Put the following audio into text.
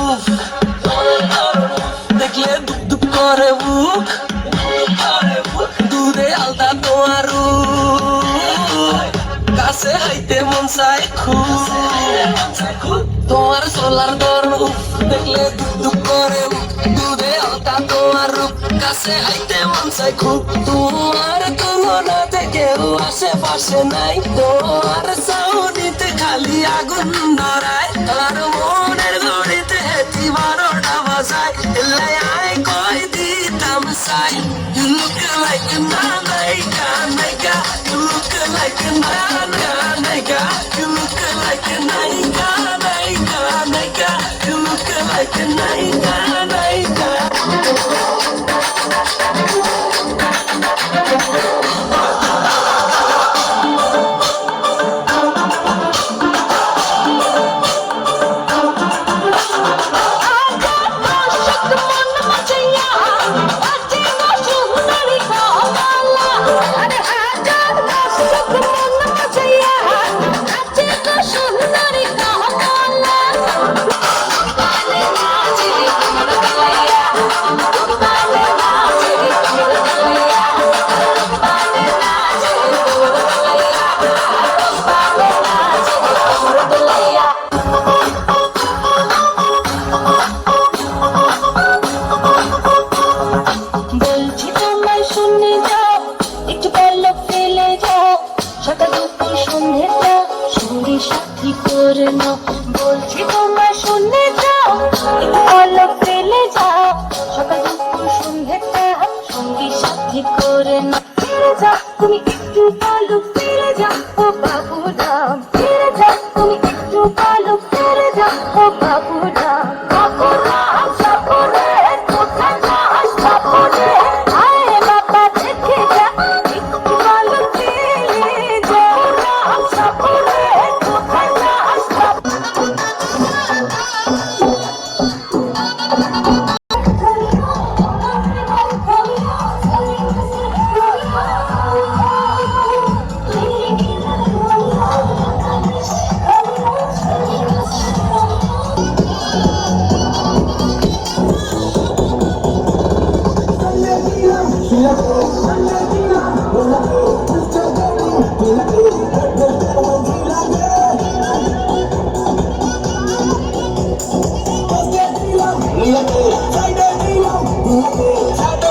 উফ দেখলে দুপ দুপ করে বুক দূরে আলতা তোমার কাছে হাইতে মন চাই খুব তোমার সোলার দর উফ দেখলে দুপ দুপ করে দূরে আলতা তোমার কাছে হাইতে মন চাই খুব তোমার তুলনা থেকে আশেপাশে নাই তোমার সাউনিতে খালি আগুন ধরায় আর মনের ঘড়িতে 12টা বাজায় এলাই আয় কই দিতাম সাই You look like a naika, naika. You look like a naika. You look like a naika, naika, naika. You look like a naika, naika. বলছি তোমায় শুনে যাও একটু পলক ফেলে যাও সকাল দুপুর সন্ধ্যেটা সঙ্গী সাথী করে না ফিরে যাও তুমি একটু পলক ফিরে যাও ও বাবু রাম ফিরে যাও তুমি একটু পলক ফিরে যাও ও বাবু রাম বাবু রাম সাপনে কোথায় যাস সাপনে আয় বাবা দেখে যা একটু পলক ফিরে যাও রাম সাপনে কোথায় যাস Look